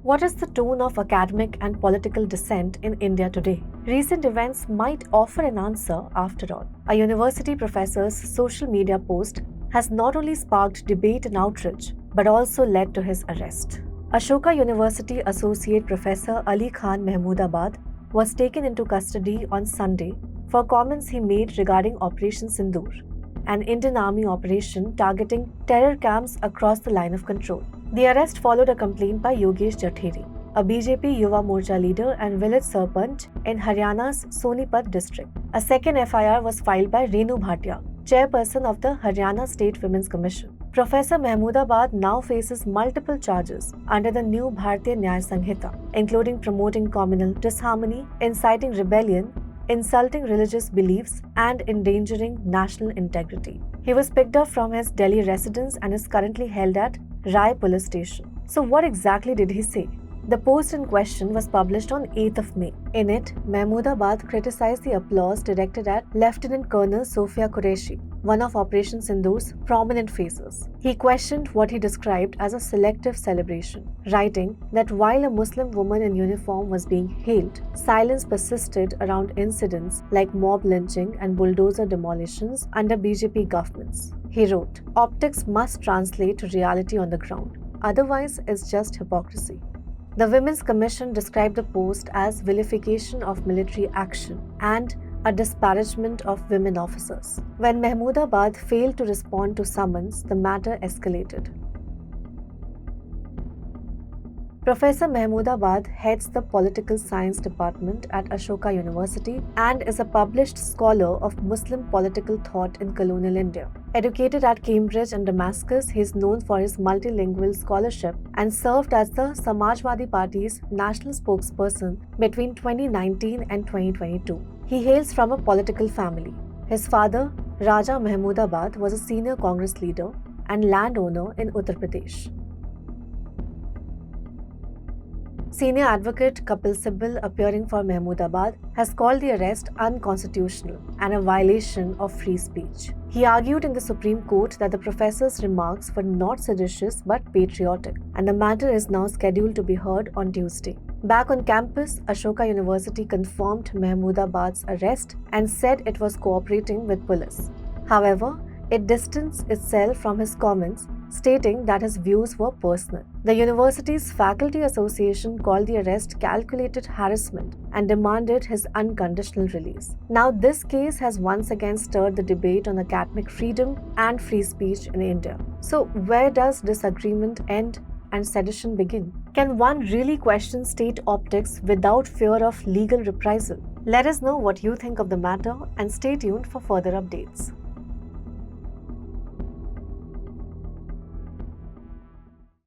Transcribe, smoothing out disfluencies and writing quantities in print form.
What is the tone of academic and political dissent in India today? Recent events might offer an answer after all. A university professor's social media post has not only sparked debate and outrage, but also led to his arrest. Ashoka University Associate Professor Ali Khan Mahmoodabad was taken into custody on Sunday for comments he made regarding Operation Sindoor, an Indian Army operation targeting terror camps across the line of control. The arrest followed a complaint by Yogesh Jatheri, a BJP Yuva Morcha leader and village sarpanch in Haryana's Sonipat district. A second FIR was filed by Renu Bhatia, chairperson of the Haryana State Women's Commission. Professor Mahmoodabad now faces multiple charges under the new Bharatiya Nyaya Sanhita, including promoting communal disharmony, inciting rebellion, insulting religious beliefs, and endangering national integrity. He was picked up from his Delhi residence and is currently held at Rai Police Station. So what exactly did he say? The post in question was published on 8th of May. In it, Mahmoodabad criticized the applause directed at Lieutenant Colonel Sofia Qureshi, one of Operation Sindoor's prominent faces. He questioned what he described as a selective celebration, writing that while a Muslim woman in uniform was being hailed, silence persisted around incidents like mob lynching and bulldozer demolitions under BJP governments. He wrote, "Optics must translate to reality on the ground, otherwise it's just hypocrisy." The Women's Commission described the post as vilification of military action and a disparagement of women officers. When Mahmoodabad failed to respond to summons, the matter escalated. Professor Mahmoodabad heads the Political Science Department at Ashoka University and is a published scholar of Muslim political thought in colonial India. Educated at Cambridge and Damascus, he is known for his multilingual scholarship and served as the Samajwadi Party's national spokesperson between 2019 and 2022. He hails from a political family. His father, Raja Mahmoodabad, was a senior Congress leader and landowner in Uttar Pradesh. Senior advocate Kapil Sibal, appearing for Mahmoodabad, has called the arrest unconstitutional and a violation of free speech. He argued in the Supreme Court that the professor's remarks were not seditious but patriotic, and the matter is now scheduled to be heard on Tuesday. Back on campus, Ashoka University confirmed Mahmoodabad's arrest and said it was cooperating with police. However, it distanced itself from his comments, stating that his views were personal. The university's faculty association called the arrest calculated harassment and demanded his unconditional release. Now, this case has once again stirred the debate on academic freedom and free speech in India. So, where does disagreement end and sedition begin? Can one really question state optics without fear of legal reprisal? Let us know what you think of the matter and stay tuned for further updates.